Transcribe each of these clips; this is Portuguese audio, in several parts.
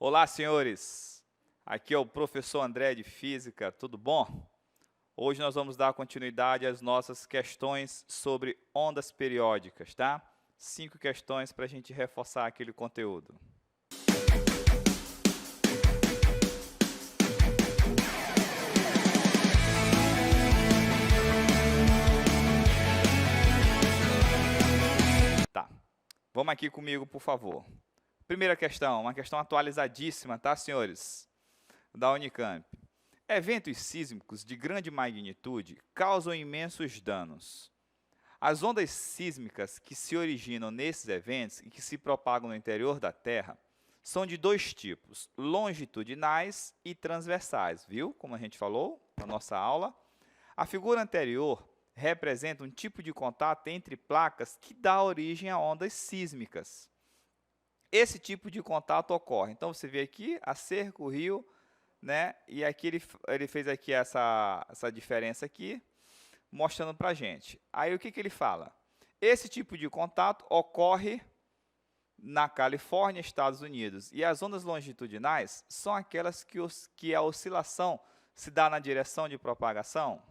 Olá, senhores! Aqui é o professor André de Física, tudo bom? Hoje nós vamos dar continuidade às nossas questões sobre ondas periódicas, tá? 5 questões para a gente reforçar aquele conteúdo. Tá, vamos aqui comigo, por favor. Primeira questão, uma questão atualizadíssima, tá, senhores? Da Unicamp. Eventos sísmicos de grande magnitude causam imensos danos. As ondas sísmicas que se originam nesses eventos e que se propagam no interior da Terra são de dois tipos, longitudinais e transversais, viu? Como a gente falou na nossa aula. A figura anterior representa um tipo de contato entre placas que dá origem a ondas sísmicas. Esse tipo de contato ocorre. Então, você vê aqui a cerca, o rio, né? E aqui ele fez aqui essa diferença aqui, mostrando para a gente. Aí, o que ele fala? Esse tipo de contato ocorre na Califórnia, Estados Unidos. E as ondas longitudinais são aquelas que a oscilação se dá na direção de propagação.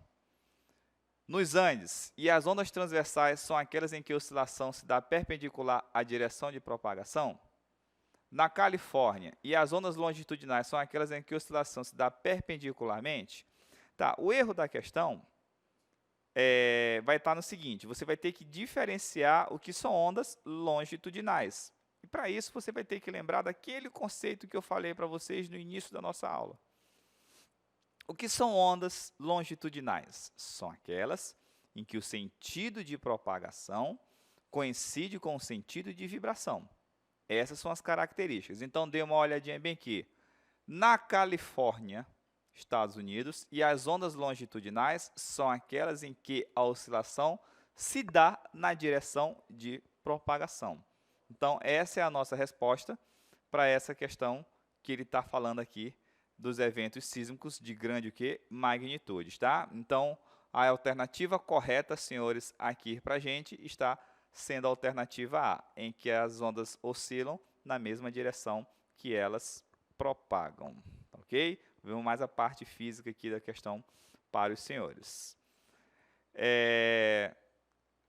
Nos Andes. E as ondas transversais são aquelas em que a oscilação se dá perpendicular à direção de propagação. Na Califórnia, e as ondas longitudinais são aquelas em que a oscilação se dá perpendicularmente. Tá, o erro da questão vai estar no seguinte, você vai ter que diferenciar o que são ondas longitudinais. E para isso, você vai ter que lembrar daquele conceito que eu falei para vocês no início da nossa aula. O que são ondas longitudinais? São aquelas em que o sentido de propagação coincide com o sentido de vibração. Essas são as características. Então, dê uma olhadinha bem aqui. Na Califórnia, Estados Unidos, e as ondas longitudinais são aquelas em que a oscilação se dá na direção de propagação. Então, essa é a nossa resposta para essa questão que ele está falando aqui dos eventos sísmicos de grande magnitude, tá? Então, a alternativa correta, senhores, aqui para a gente está sendo a alternativa A, em que as ondas oscilam na mesma direção que elas propagam, ok? Vamos mais a parte física aqui da questão para os senhores.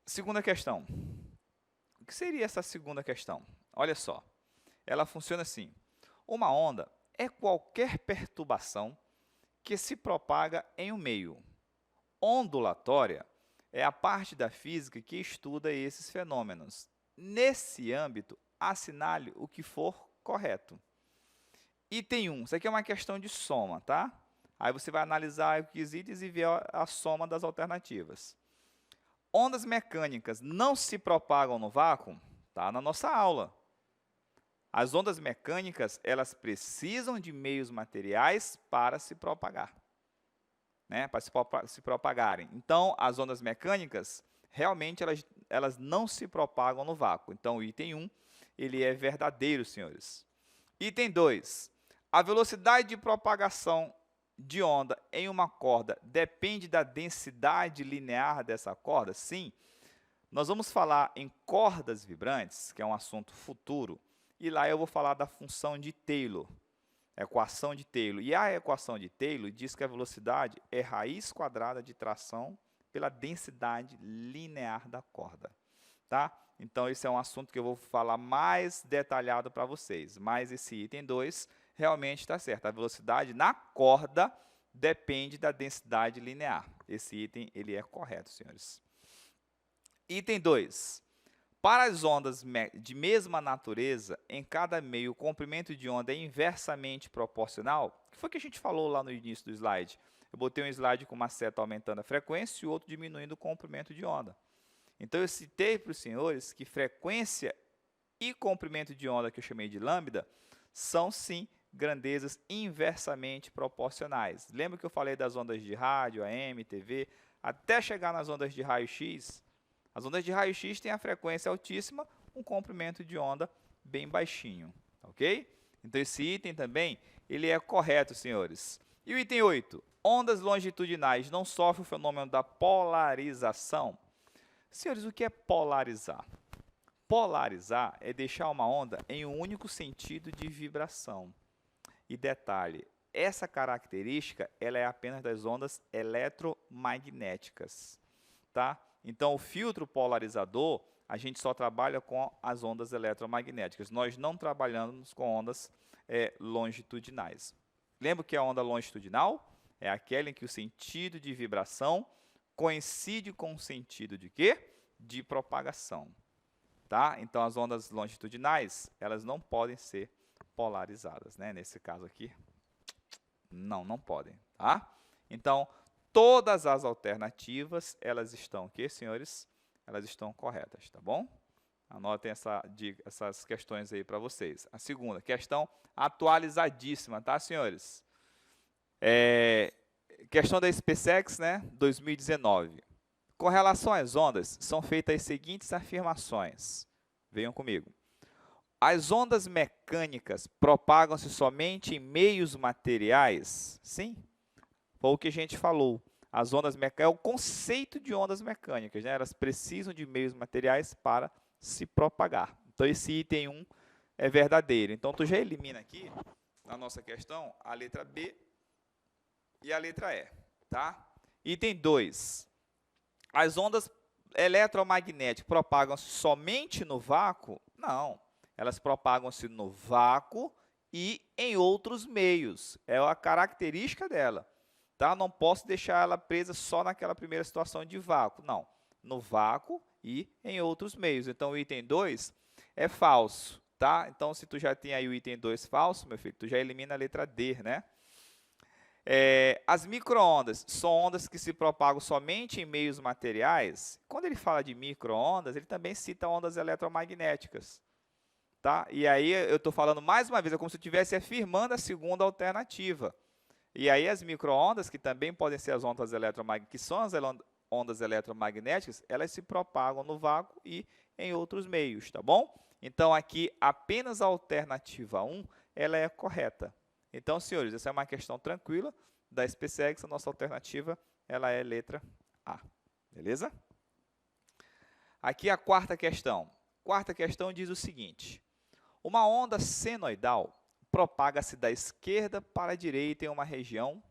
Segunda questão. O que seria essa segunda questão? Olha só, ela funciona assim. Uma onda é qualquer perturbação que se propaga em um meio. Ondulatória é a parte da física que estuda esses fenômenos. Nesse âmbito, assinale o que for correto. Item 1, isso aqui é uma questão de soma, tá? Aí você vai analisar os itens e ver a soma das alternativas. Ondas mecânicas não se propagam no vácuo? Tá na nossa aula. As ondas mecânicas, elas precisam de meios materiais para se propagar. Né, para se propagarem. Então, as ondas mecânicas, realmente, elas não se propagam no vácuo. Então, o item 1, ele é verdadeiro, senhores. Item 2, a velocidade de propagação de onda em uma corda depende da densidade linear dessa corda? Sim. Nós vamos falar em cordas vibrantes, que é um assunto futuro, e lá eu vou falar da função de Taylor. Equação de Taylor. E a equação de Taylor diz que a velocidade é raiz quadrada de tração pela densidade linear da corda. Tá? Então, esse é um assunto que eu vou falar mais detalhado para vocês. Mas esse item 2 realmente está certo. A velocidade na corda depende da densidade linear. Esse item ele é correto, senhores. Item 2. Para as ondas de mesma natureza, em cada meio o comprimento de onda é inversamente proporcional. O que foi que a gente falou lá no início do slide? Eu botei um slide com uma seta aumentando a frequência e o outro diminuindo o comprimento de onda. Então, eu citei para os senhores que frequência e comprimento de onda, que eu chamei de lambda, são, sim, grandezas inversamente proporcionais. Lembra que eu falei das ondas de rádio, AM, TV, até chegar nas ondas de raio-x? As ondas de raio-x têm a frequência altíssima, um comprimento de onda bem baixinho, ok? Então, esse item também, ele é correto, senhores. E o item 8, ondas longitudinais não sofrem o fenômeno da polarização? Senhores, o que é polarizar? Polarizar é deixar uma onda em um único sentido de vibração. E detalhe, essa característica ela é apenas das ondas eletromagnéticas, tá? Então, o filtro polarizador, a gente só trabalha com as ondas eletromagnéticas. Nós não trabalhamos com ondas longitudinais. Lembra que a onda longitudinal é aquela em que o sentido de vibração coincide com o sentido de quê? De propagação. Tá? Então, as ondas longitudinais, elas não podem ser polarizadas, né? Nesse caso aqui, não podem, tá? Então, todas as alternativas, elas estão aqui, senhores, elas estão corretas, tá bom? Anotem essas questões aí para vocês. A segunda, questão atualizadíssima, tá, senhores? Questão da SpaceX, né, 2019. Com relação às ondas, são feitas as seguintes afirmações. Venham comigo. As ondas mecânicas propagam-se somente em meios materiais? Sim, foi o que a gente falou. As ondas mecânicas, é o conceito de ondas mecânicas, né? Elas precisam de meios materiais para se propagar. Então, esse item 1 é verdadeiro. Então, tu já elimina aqui, na nossa questão, a letra B e a letra E, tá? Item 2. As ondas eletromagnéticas propagam-se somente no vácuo? Não. Elas propagam-se no vácuo e em outros meios. É a característica dela. Tá? Não posso deixar ela presa só naquela primeira situação de vácuo. Não. No vácuo e em outros meios. Então, o item 2 é falso. Tá? Então, se tu já tem aí o item 2 falso, meu filho, tu já elimina a letra D, né? As micro-ondas são ondas que se propagam somente em meios materiais. Quando ele fala de micro-ondas, ele também cita ondas eletromagnéticas. Tá? E aí eu estou falando mais uma vez, é como se eu estivesse afirmando a segunda alternativa. E aí as micro-ondas, que também podem ser as ondas eletromagnéticas, que são as ondas eletromagnéticas, elas se propagam no vácuo e em outros meios, tá bom? Então, aqui, apenas a alternativa 1, ela é correta. Então, senhores, essa é uma questão tranquila da SpaceX, a nossa alternativa, ela é letra A. Beleza? Aqui a quarta questão. Quarta questão diz o seguinte: uma onda senoidal propaga-se da esquerda para a direita em uma região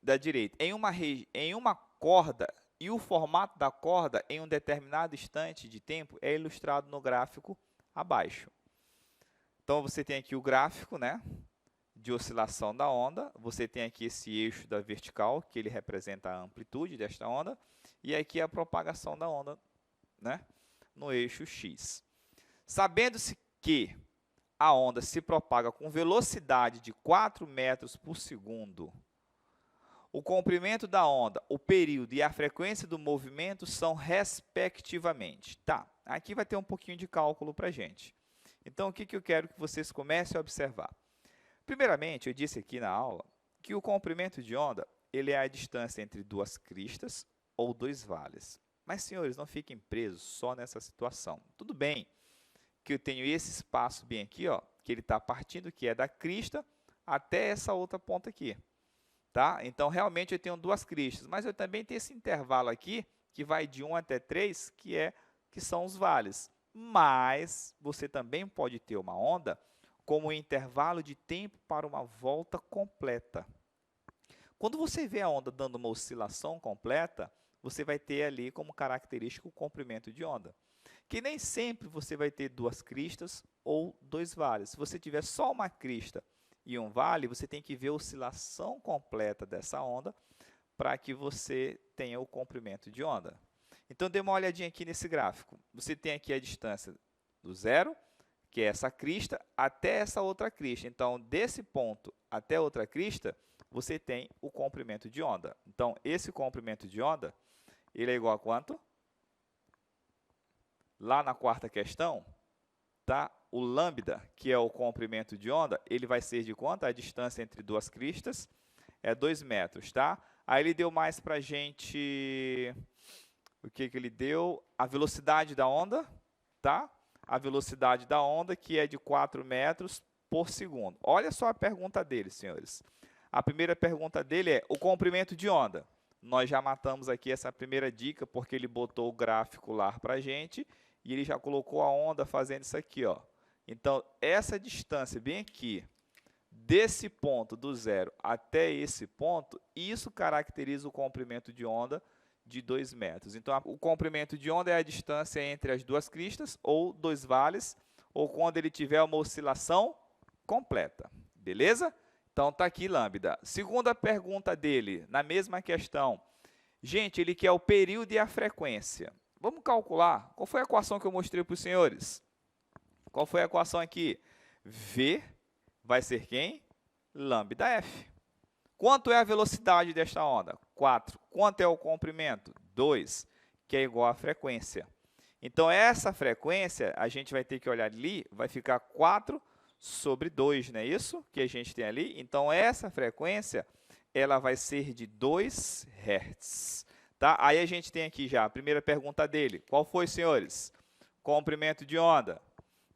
da direita, em uma corda, e o formato da corda em um determinado instante de tempo é ilustrado no gráfico abaixo. Então, você tem aqui o gráfico, né, de oscilação da onda, você tem aqui esse eixo da vertical, que ele representa a amplitude desta onda, e aqui a propagação da onda, né, no eixo X. Sabendo-se que a onda se propaga com velocidade de 4 metros por segundo, o comprimento da onda, o período e a frequência do movimento são respectivamente. Tá, aqui vai ter um pouquinho de cálculo para a gente. Então, o que eu quero que vocês comecem a observar? Primeiramente, eu disse aqui na aula que o comprimento de onda ele é a distância entre duas cristas ou dois vales. Mas, senhores, não fiquem presos só nessa situação. Tudo bem que eu tenho esse espaço bem aqui, ó, que ele está partindo, que é da crista até essa outra ponta aqui. Tá? Então, realmente, eu tenho duas cristas, mas eu também tenho esse intervalo aqui, que vai de 1 até 3, que são os vales. Mas, você também pode ter uma onda como intervalo de tempo para uma volta completa. Quando você vê a onda dando uma oscilação completa, você vai ter ali como característico o comprimento de onda. Que nem sempre você vai ter duas cristas ou dois vales. Se você tiver só uma crista e um vale, você tem que ver a oscilação completa dessa onda para que você tenha o comprimento de onda. Então, dê uma olhadinha aqui nesse gráfico. Você tem aqui a distância do zero, que é essa crista, até essa outra crista. Então, desse ponto até outra crista, você tem o comprimento de onda. Então, esse comprimento de onda, ele é igual a quanto? Lá na quarta questão, tá? O lambda, que é o comprimento de onda, ele vai ser de quanto? A distância entre duas cristas é 2 metros, tá? Aí ele deu mais para a gente... O que ele deu? A velocidade da onda, tá? A velocidade da onda, que é de 4 metros por segundo. Olha só a pergunta dele, senhores. A primeira pergunta dele é o comprimento de onda. Nós já matamos aqui essa primeira dica, porque ele botou o gráfico lá para a gente, e ele já colocou a onda fazendo isso aqui, ó. Então, essa distância bem aqui, desse ponto, do zero até esse ponto, isso caracteriza o comprimento de onda de 2 metros. Então, o comprimento de onda é a distância entre as duas cristas, ou dois vales, ou quando ele tiver uma oscilação completa. Beleza? Então, está aqui lambda. Segunda pergunta dele, na mesma questão. Gente, ele quer o período e a frequência. Vamos calcular. Qual foi a equação que eu mostrei para os senhores? Qual foi a equação aqui? V vai ser quem? Lambda F. Quanto é a velocidade desta onda? 4. Quanto é o comprimento? 2, que é igual à frequência. Então, essa frequência, a gente vai ter que olhar ali, vai ficar 4 sobre 2, não é isso? Que a gente tem ali. Então, essa frequência, ela vai ser de 2 Hz. Tá? Aí a gente tem aqui já a primeira pergunta dele. Qual foi, senhores? Comprimento de onda.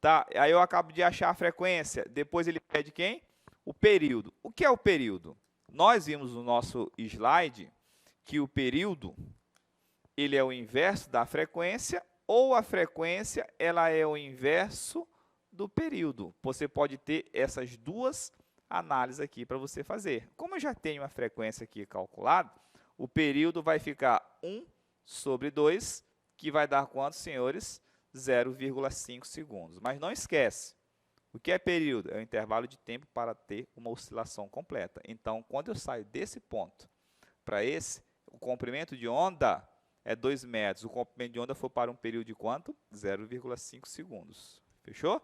Tá? Aí eu acabo de achar a frequência. Depois ele pede quem? O período. O que é o período? Nós vimos no nosso slide que o período ele é o inverso da frequência, ou a frequência ela é o inverso do período. Você pode ter essas duas análises aqui para você fazer. Como eu já tenho a frequência aqui calculada, o período vai ficar 1 sobre 2, que vai dar quantos, senhores? 0,5 segundos. Mas não esquece, o que é período? É o intervalo de tempo para ter uma oscilação completa. Então, quando eu saio desse ponto para esse, o comprimento de onda é 2 metros. O comprimento de onda foi para um período de quanto? 0,5 segundos. Fechou?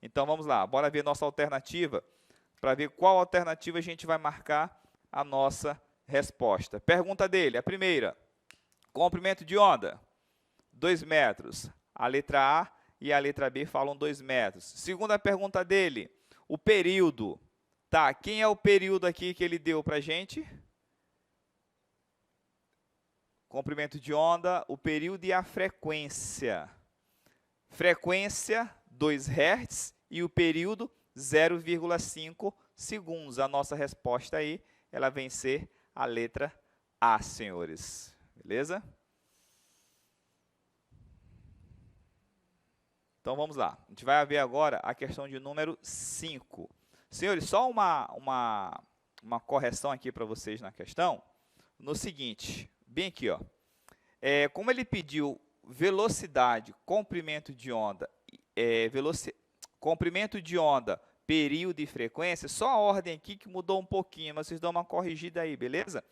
Então, vamos lá. Bora ver nossa alternativa, para ver qual alternativa a gente vai marcar a nossa resposta. Pergunta dele, a primeira. Comprimento de onda, 2 metros. A letra A e a letra B falam 2 metros. Segunda pergunta dele, o período. Tá, quem é o período aqui que ele deu para a gente? Comprimento de onda, o período e a frequência. Frequência, 2 Hz, e o período, 0,5 segundos. A nossa resposta aí, ela vem ser a letra A, senhores. Beleza? Então, vamos lá. A gente vai ver agora a questão de número 5. Senhores, só uma correção aqui para vocês na questão. No seguinte, bem aqui, ó. Como ele pediu velocidade, comprimento de onda, comprimento de onda, período e frequência, só a ordem aqui que mudou um pouquinho, mas vocês dão uma corrigida aí, beleza?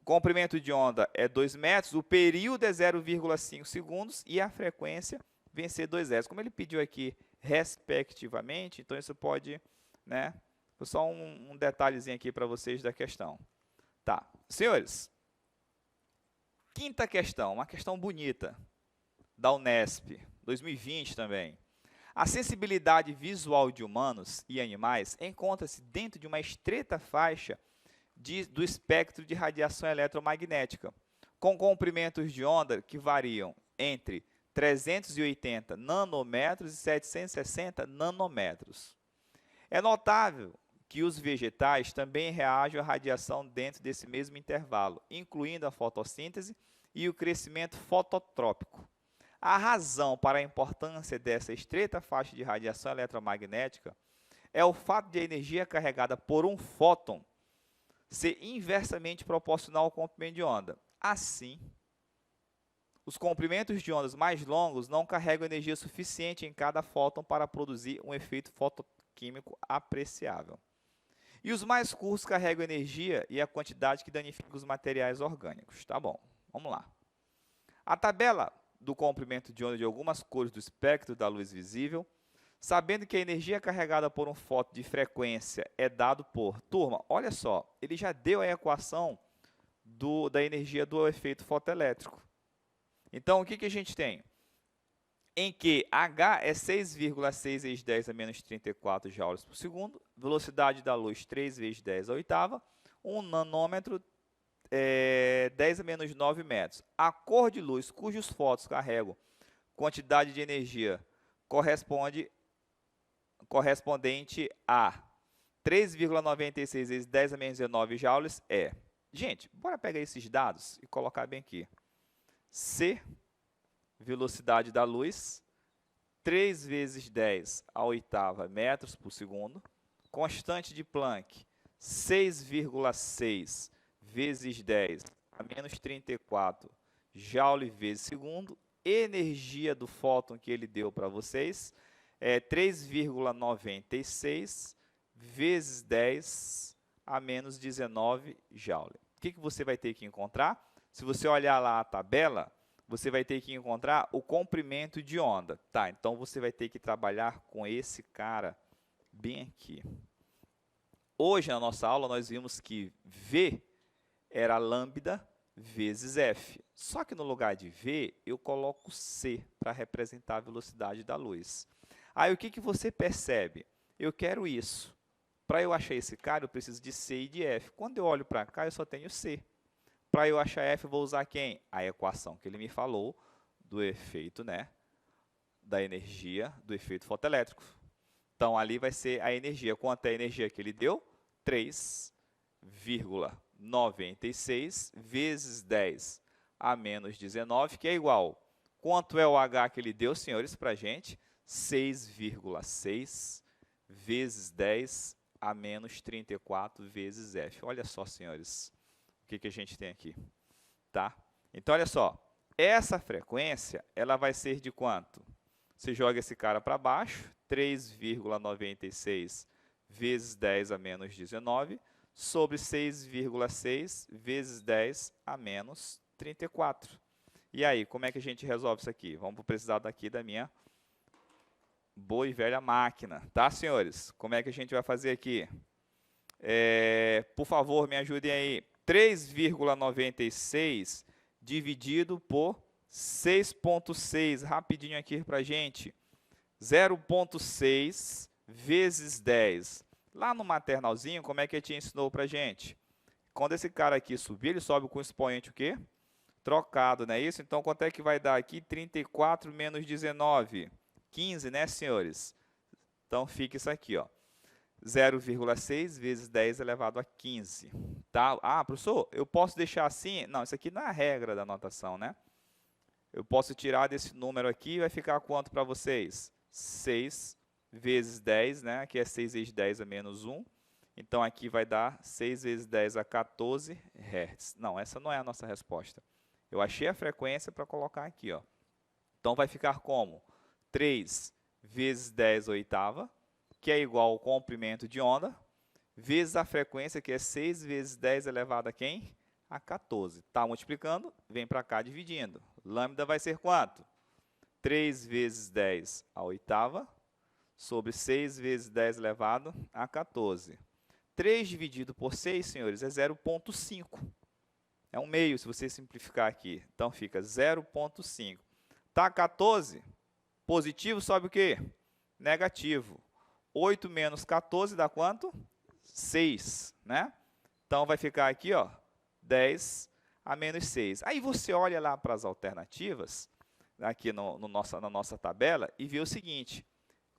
Comprimento de onda é 2 metros, o período é 0,5 segundos e a frequência vem ser 2 Hz. Como ele pediu aqui, respectivamente, então isso pode, né? Só um detalhezinho aqui para vocês da questão. Tá, senhores, quinta questão, uma questão bonita, da Unesp, 2020 também. A sensibilidade visual de humanos e animais encontra-se dentro de uma estreita faixa do espectro de radiação eletromagnética, com comprimentos de onda que variam entre 380 nanômetros e 760 nanômetros. É notável que os vegetais também reagem à radiação dentro desse mesmo intervalo, incluindo a fotossíntese e o crescimento fototrópico. A razão para a importância dessa estreita faixa de radiação eletromagnética é o fato de a energia carregada por um fóton ser inversamente proporcional ao comprimento de onda. Assim, os comprimentos de ondas mais longos não carregam energia suficiente em cada fóton para produzir um efeito fotoquímico apreciável. E os mais curtos carregam energia e a quantidade que danifica os materiais orgânicos. Tá bom, vamos lá. A tabela do comprimento de onda de algumas cores do espectro da luz visível, sabendo que a energia carregada por um fóton de frequência é dado por... Turma, olha só, ele já deu a equação da energia do efeito fotoelétrico. Então, o que a gente tem? Em que H é 6,6 vezes 10 a menos 34 joules por segundo, velocidade da luz 3 vezes 10 a oitava, 1 nanômetro, 10 a menos 9 metros. A cor de luz cujos fótons carregam quantidade de energia correspondente a 3,96 vezes 10 a menos 19 joules é... Gente, bora pegar esses dados e colocar bem aqui. C, velocidade da luz, 3 vezes 10 a oitava metros por segundo, constante de Planck, 6,6 vezes 10 a menos 34 joule vezes segundo. Energia do fóton que ele deu para vocês é 3,96 vezes 10 a menos 19 joule. O que você vai ter que encontrar? Se você olhar lá a tabela, você vai ter que encontrar o comprimento de onda. Tá, então você vai ter que trabalhar com esse cara bem aqui. Hoje, na nossa aula, nós vimos que V era lambda vezes F. Só que no lugar de V, eu coloco C para representar a velocidade da luz. Aí, o que você percebe? Eu quero isso. Para eu achar esse cara, eu preciso de C e de F. Quando eu olho para cá, eu só tenho C. Para eu achar F, eu vou usar quem? A equação que ele me falou do efeito, né, da energia do efeito fotoelétrico. Então, ali vai ser a energia. Quanto é a energia que ele deu? 3,96 vezes 10 a menos 19, que é igual. Quanto é o H que ele deu, senhores, para a gente? 6,6 vezes 10 a menos 34 vezes F. Olha só, senhores, o que a gente tem aqui. Tá? Então, olha só. Essa frequência, ela vai ser de quanto? Você joga esse cara para baixo, 3,96 vezes 10 a menos 19, sobre 6,6 vezes 10 a menos 34. E aí, como é que a gente resolve isso aqui? Vamos precisar daqui da minha boa e velha máquina, tá, senhores? Como é que a gente vai fazer aqui? Por favor, me ajudem aí. 3,96 dividido por 6,6, rapidinho aqui para a gente. 0,6 vezes 10. Lá no maternalzinho, como é que ele te ensinou para a gente? Quando esse cara aqui subir, ele sobe com o expoente o quê? Trocado, não é isso? Então, quanto é que vai dar aqui? 34 menos 19. 15, né, senhores? Então, fica isso aqui, ó. 0,6 vezes 10 elevado a 15. Tá? Ah, professor, eu posso deixar assim? Não, isso aqui não é a regra da notação, né? Eu posso tirar desse número aqui, vai ficar quanto para vocês? 6 vezes 10, né? Aqui é 6 vezes 10 a menos 1. Então, aqui vai dar 6 vezes 10 a 14 Hz. Não, essa não é a nossa resposta. Eu achei a frequência para colocar aqui, ó. Então, vai ficar como? 3 vezes 10 oitava, que é igual ao comprimento de onda, vezes a frequência, que é 6 vezes 10 elevado a quem? A 14. Está multiplicando, vem para cá dividindo. Lambda vai ser quanto? 3 vezes 10 a oitava, sobre 6 vezes 10 elevado a 14. 3 dividido por 6, senhores, é 0,5. É um meio, se você simplificar aqui. Então, fica 0,5. Tá 14? Positivo sobe o quê? Negativo. 8 menos 14 dá quanto? 6, né? Então, vai ficar aqui, ó, 10 a menos 6. Aí, você olha lá para as alternativas, aqui na nossa tabela, e vê o seguinte,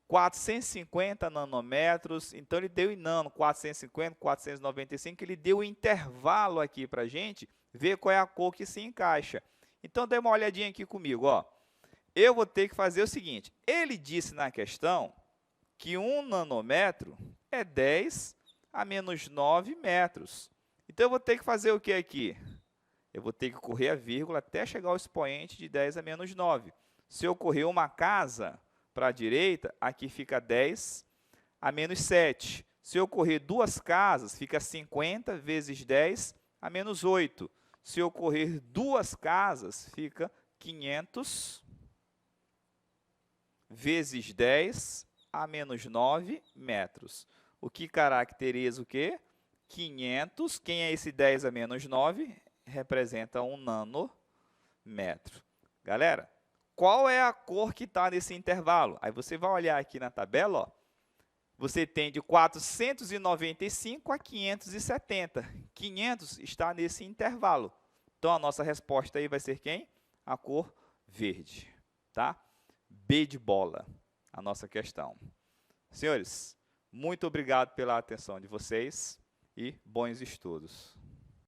450 nanômetros, então ele deu em nano, 450, 495, ele deu um intervalo aqui para a gente ver qual é a cor que se encaixa. Então, dê uma olhadinha aqui comigo, ó. Eu vou ter que fazer o seguinte, ele disse na questão que 1 nanômetro é 10 a menos 9 metros. Então, eu vou ter que fazer o que aqui? Eu vou ter que correr a vírgula até chegar ao expoente de 10 a menos 9. Se eu correr uma casa para a direita, aqui fica 10 a menos 7. Se eu correr duas casas, fica 50 vezes 10 a menos 8. Se eu correr duas casas, fica 500 vezes 10 a menos 9 metros. O que caracteriza o quê? 500. Quem é esse 10 a menos 9? Representa 1 nanômetro. Galera, qual é a cor que está nesse intervalo? Aí você vai olhar aqui na tabela, ó, você tem de 495 a 570. 500 está nesse intervalo. Então, a nossa resposta aí vai ser quem? A cor verde. Tá? B de bola, a nossa questão. Senhores, muito obrigado pela atenção de vocês e bons estudos.